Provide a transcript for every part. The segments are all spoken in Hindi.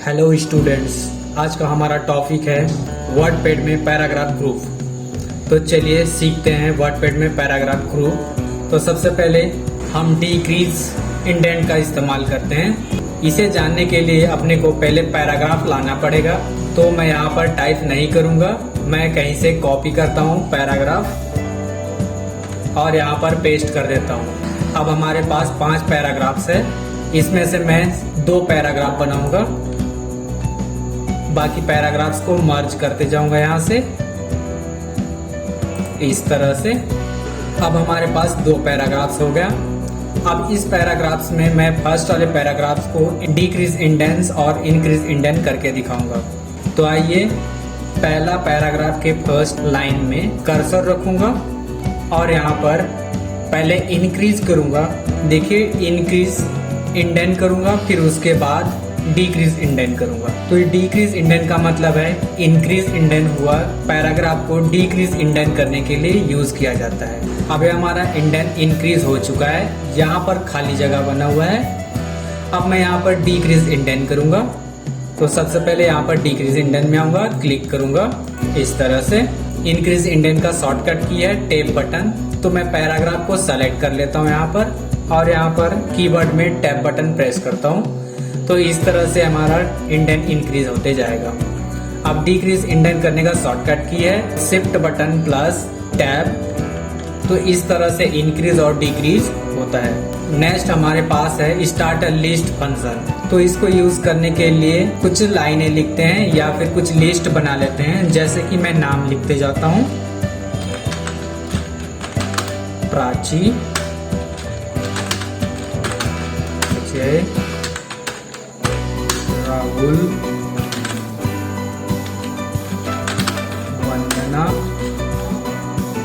हेलो स्टूडेंट्स, आज का हमारा टॉपिक है वर्डपैड में पैराग्राफ ग्रुप। तो चलिए सीखते हैं वर्डपैड में पैराग्राफ ग्रुप। तो सबसे पहले हम डिक्रीज इंडेंट का इस्तेमाल करते हैं। इसे जानने के लिए अपने को पहले पैराग्राफ लाना पड़ेगा। तो मैं यहाँ पर टाइप नहीं करूँगा, मैं कहीं से कॉपी करता हूँ पैराग्राफ और यहाँ पर पेस्ट कर देता हूँ। अब हमारे पास 5 पैराग्राफ्स है, इसमें से मैं 2 पैराग्राफ बनाऊंगा, बाकी पैराग्राफ्स को मर्ज करते जाऊंगा यहाँ से इस तरह से। अब हमारे पास 2 पैराग्राफ्स हो गया। अब इस पैराग्राफ्स में मैं फर्स्ट वाले पैराग्राफ्स को डिक्रीज इंडेंस और इंक्रीज इंडेंट करके दिखाऊंगा। तो आइए, पहला पैराग्राफ के फर्स्ट लाइन में कर्सर रखूंगा और यहाँ पर पहले इंक्रीज करूंगा। देखिए, इंक्रीज इंडेंट करूंगा, फिर उसके बाद डिक्रीज इंडेंट करूंगा। तो ये डिक्रीज इंडेंट का मतलब है इंक्रीज इंडेंट हुआ, पैराग्राफ को डिक्रीज इंडेंट करने के लिए यूज किया जाता है। अब ये हमारा इंडेंट इंक्रीज हो चुका है, यहाँ पर खाली जगह बना हुआ है। अब मैं यहाँ पर डिक्रीज इंडेंट करूंगा। तो सबसे पहले यहाँ पर डिक्रीज इंडेंट में आऊंगा, क्लिक करूंगा इस तरह से। इंक्रीज इंडेंट का शॉर्टकट की है टैब बटन। तो मैं पैराग्राफ को सेलेक्ट कर लेता हूँ यहाँ पर और यहाँ पर कीबोर्ड में टैब बटन प्रेस करता हूँ। तो इस तरह से हमारा इंडेंट इंक्रीज होते जाएगा। अब डिक्रीज इंडेंट करने का शॉर्टकट की है शिफ्ट बटन प्लस टैब। तो इस तरह से इंक्रीज और डिक्रीज होता है। नेक्स्ट हमारे पास है स्टार्ट अ लिस्ट फंक्शन। तो इसको यूज करने के लिए कुछ लाइनें लिखते हैं या फिर कुछ लिस्ट बना लेते हैं। जैसे कि मैं नाम लिखते जाता हूँ, प्राची, अजय, राहुल, वंदना।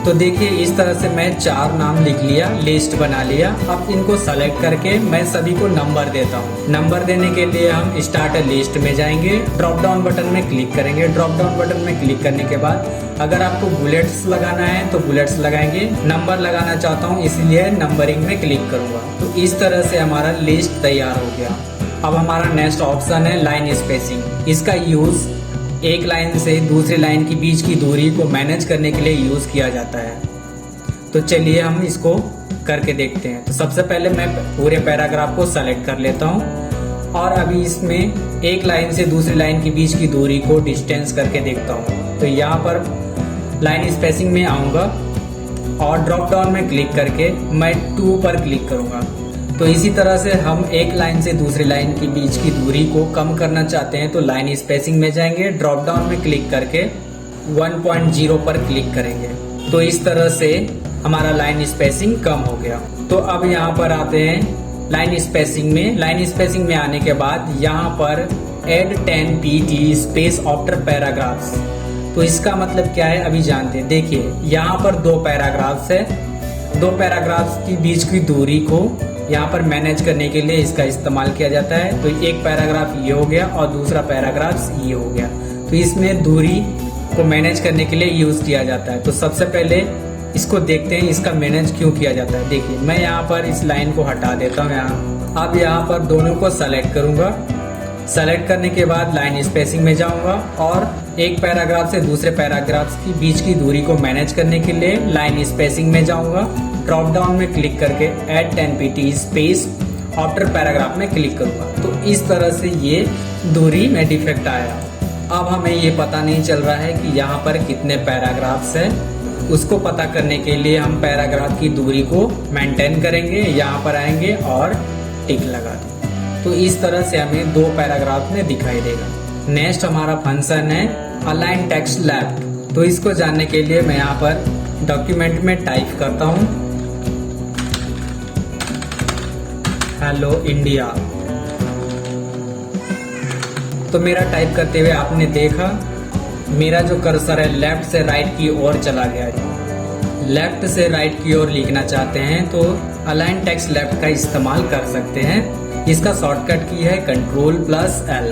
तो देखिए, इस तरह से मैं 4 नाम लिख लिया, लिस्ट बना लिया। अब इनको सेलेक्ट करके मैं सभी को नंबर देता हूँ। नंबर देने के लिए हम स्टार्ट लिस्ट में जाएंगे, ड्रॉप डाउन बटन में क्लिक करेंगे। ड्रॉप डाउन बटन में क्लिक करने के बाद अगर आपको बुलेट्स लगाना है तो बुलेट्स लगाएंगे। नंबर लगाना चाहता हूँ इसलिए नंबरिंग में क्लिक करूंगा। तो इस तरह से हमारा लिस्ट तैयार हो गया। अब हमारा नेक्स्ट ऑप्शन है लाइन स्पेसिंग। इसका यूज एक लाइन से दूसरी लाइन के बीच की दूरी को मैनेज करने के लिए यूज किया जाता है। तो चलिए हम इसको करके देखते हैं। तो सबसे पहले मैं पूरे पैराग्राफ को सेलेक्ट कर लेता हूँ और अभी इसमें एक लाइन से दूसरी लाइन के बीच की दूरी को डिस्टेंस करके देखता हूँ। तो यहाँ पर लाइन स्पेसिंग में आऊँगा और ड्रॉप डाउन में क्लिक करके मैं 2 पर क्लिक करूँगा। तो इसी तरह से हम एक लाइन से दूसरी लाइन के बीच की दूरी को कम करना चाहते हैं तो लाइन स्पेसिंग में जाएंगे, ड्रॉप डाउन में क्लिक करके 1.0 पर क्लिक करेंगे। तो इस तरह से हमारा लाइन स्पेसिंग कम हो गया। तो अब यहाँ पर आते हैं लाइन स्पेसिंग में। लाइन स्पेसिंग में आने के बाद यहाँ पर add 10 pt space after paragraphs. तो इसका मतलब क्या है अभी जानते हैं। देखिए, यहाँ पर 2 पैराग्राफ्स है, 2 पैराग्राफ्स के बीच की दूरी को यहाँ पर मैनेज करने के लिए इसका इस्तेमाल किया जाता है। तो एक पैराग्राफ ये हो गया और दूसरा पैराग्राफ ये हो गया। तो इसमें दूरी को मैनेज करने के लिए यूज किया जाता है। तो सबसे पहले इसको देखते हैं इसका मैनेज क्यों किया जाता है। देखिए, मैं यहाँ पर इस लाइन को हटा देता हूँ यहाँ। अब यहाँ पर दोनों को सेलेक्ट करूंगा। सेलेक्ट करने के बाद लाइन स्पेसिंग में जाऊंगा और एक पैराग्राफ से दूसरे पैराग्राफ के बीच की दूरी को मैनेज करने के लिए लाइन स्पेसिंग में जाऊंगा। ड्रॉप डाउन में क्लिक करके add 10 pt space after paragraph में क्लिक करूंगा। तो इस तरह से ये दूरी में डिफेक्ट आया। अब हमें ये पता नहीं चल रहा है कि यहाँ पर कितने पैराग्राफ्स हैं। उसको पता करने के लिए हम पैराग्राफ की दूरी को मेंटेन करेंगे, यहाँ पर आएंगे और टिक लगा देंगे। तो इस तरह से हमें 2 पैराग्राफ में दिखाई देगा। नेक्स्ट हमारा फंक्शन है अलाइन टेक्स्ट लेफ्ट। तो इसको जानने के लिए मैं यहाँ पर डॉक्यूमेंट में टाइप करता हूँ हेलो इंडिया। तो मेरा टाइप करते हुए आपने देखा मेरा जो कर्सर है लेफ्ट से राइट की ओर चला गया है। लेफ्ट से राइट की ओर लिखना चाहते हैं तो अलाइन टेक्स्ट लेफ्ट का इस्तेमाल कर सकते हैं। इसका शॉर्टकट की है Ctrl+L।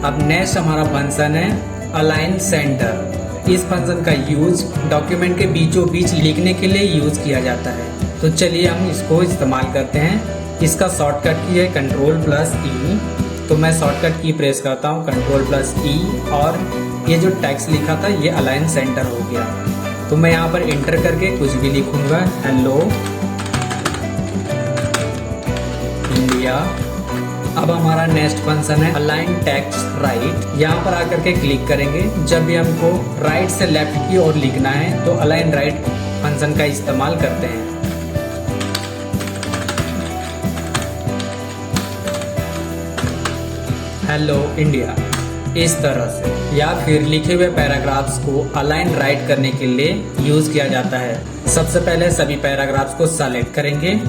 अब नेक्स्ट हमारा फंक्शन है अलाइन सेंटर। इस फंक्शन का यूज डॉक्यूमेंट के बीचों बीच लिखने के लिए यूज किया जाता है। तो चलिए हम इसको इस्तेमाल करते हैं। इसका शॉर्टकट की है Ctrl+E तो मैं शॉर्टकट की प्रेस करता हूँ Ctrl+E और ये जो टेक्स्ट लिखा था ये अलाइन सेंटर हो गया। तो मैं यहाँ पर इंटर करके कुछ भी लिखूंगा, हेलो इंडिया। अब हमारा नेक्स्ट फंक्शन है अलाइन टेक्स्ट राइट। यहाँ पर आकर के क्लिक करेंगे। जब भी हमको राइट से लेफ्ट की ओर लिखना है तो अलाइन राइट फंक्शन का इस्तेमाल करते हैं। हेलो इंडिया इस तरह से, या फिर लिखे हुए पैराग्राफ्स को अलाइन राइट करने के लिए यूज किया जाता है। सबसे पहले सभी पैराग्राफ्स को सेलेक्ट करेंगे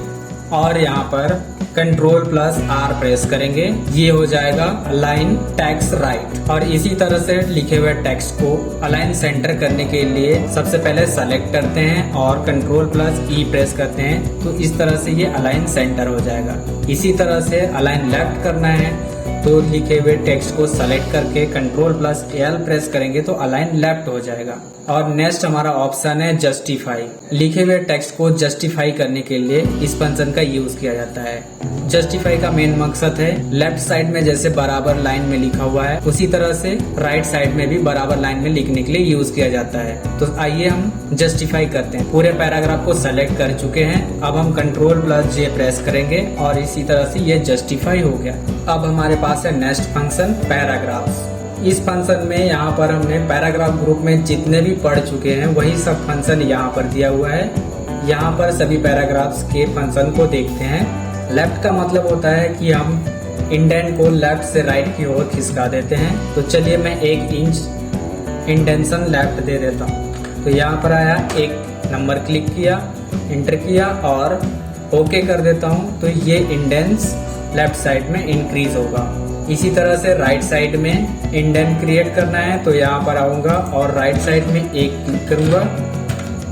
और यहाँ पर Ctrl+R प्रेस करेंगे। ये हो जाएगा अलाइन टेक्स्ट राइट। और इसी तरह से लिखे हुए टेक्स्ट को अलाइन सेंटर करने के लिए सबसे पहले सेलेक्ट करते हैं और Ctrl+E प्रेस करते हैं, तो इस तरह से ये अलाइन सेंटर हो जाएगा। इसी तरह से अलाइन लेफ्ट करना है तो लिखे हुए टेक्स्ट को सेलेक्ट करके Ctrl+L प्रेस करेंगे तो अलाइन लेफ्ट हो जाएगा। और नेक्स्ट हमारा ऑप्शन है जस्टिफाई। लिखे हुए टेक्स्ट को जस्टिफाई करने के लिए इस फंक्शन का यूज किया जाता है। जस्टिफाई का मेन मकसद है लेफ्ट साइड में जैसे बराबर लाइन में लिखा हुआ है उसी तरह से राइट साइड में भी बराबर लाइन में लिखने के लिए यूज किया जाता है। तो आइए हम जस्टिफाई करते हैं। पूरे पैराग्राफ को सेलेक्ट कर चुके हैं। अब हम Ctrl+J प्रेस करेंगे और इसी तरह से ये जस्टिफाई हो गया। अब हमारे पास है नेक्स्ट फंक्शन पैराग्राफ्स। इस फंक्शन में यहाँ पर हमने पैराग्राफ ग्रुप में जितने भी पढ़ चुके हैं वही सब फंक्शन यहाँ पर दिया हुआ है। यहाँ पर सभी पैराग्राफ्स के फंक्शन को देखते हैं। लेफ्ट का मतलब होता है कि हम इंडेंट को लेफ्ट से राइट की ओर खिसका देते हैं। तो चलिए मैं 1 इंच इंडेंशन लेफ्ट दे देता हूँ। तो यहाँ पर आया, एक नंबर क्लिक किया, इंटर किया और ओके कर देता हूँ। तो ये इंडेंस लेफ्ट साइड में इंक्रीज होगा। इसी तरह से राइट साइड में इंडेंट क्रिएट करना है तो यहाँ पर आऊंगा और राइट साइड में 1 क्लिक करूंगा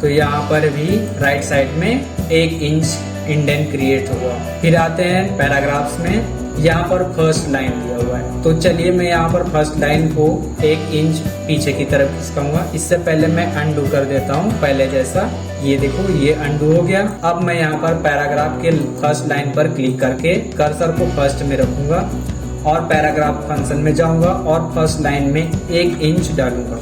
तो यहाँ पर भी राइट साइड में 1 इंच इंडेंट क्रिएट होगा। फिर आते हैं पैराग्राफ्स में। यहाँ पर फर्स्ट लाइन दिया हुआ है तो चलिए मैं यहाँ पर फर्स्ट लाइन को 1 इंच पीछे की तरफ खिसकाऊंगा। इससे पहले मैं अनडू कर देता हूँ पहले जैसा। ये देखो ये अनडू हो गया। अब मैं यहाँ पर पैराग्राफ के फर्स्ट लाइन पर क्लिक करके कर्सर को फर्स्ट में रखूंगा और पैराग्राफ फंक्शन में जाऊंगा और फर्स्ट लाइन में 1 इंच डालूंगा।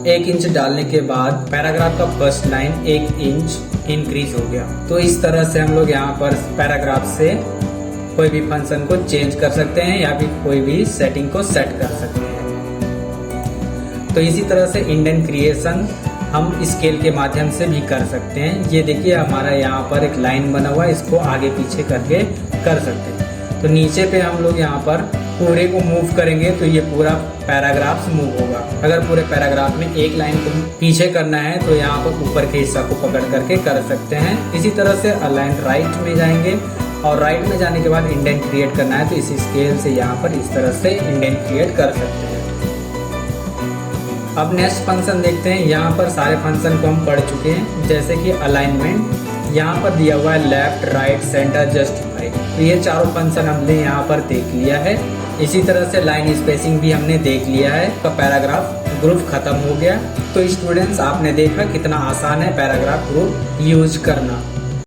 1 इंच डालने के बाद पैराग्राफ का फर्स्ट लाइन 1 इंच इंक्रीज हो गया। तो इस तरह से हम लोग यहाँ पर पैराग्राफ से कोई भी फंक्शन को चेंज कर सकते हैं या फिर कोई भी सेटिंग को सेट कर सकते हैं। तो इसी तरह से इंडेंट क्रिएशन हम स्केल के माध्यम से भी कर सकते हैं। ये देखिए हमारा यहाँ पर एक लाइन बना हुआ है, इसको आगे पीछे करके कर सकते हैं। तो नीचे पे हम लोग यहाँ पर पूरे को मूव करेंगे तो ये पूरा पैराग्राफ मूव होगा। अगर पूरे पैराग्राफ में एक लाइन को पीछे करना है तो यहाँ पर ऊपर के हिस्सा को पकड़ करके कर सकते हैं। इसी तरह से अलाइन राइट में जाएंगे और राइट में जाने के बाद इंडेंट क्रिएट करना है तो इस स्केल से यहाँ पर इस तरह से इंडेंट क्रिएट कर सकते हैं। अब नेक्स्ट फंक्शन देखते हैं। यहाँ पर सारे फंक्शन को हम पढ़ चुके हैं, जैसे कि अलाइनमेंट यहाँ पर दिया हुआ है, लेफ्ट राइट सेंटर जस्टिफाई। तो ये चारों फंक्शन हमने यहाँ पर देख लिया है। इसी तरह से लाइन स्पेसिंग भी हमने देख लिया है। तो पैराग्राफ ग्रुप खत्म हो गया। तो स्टूडेंट्स आपने देखा कितना आसान है पैराग्राफ ग्रुप यूज करना।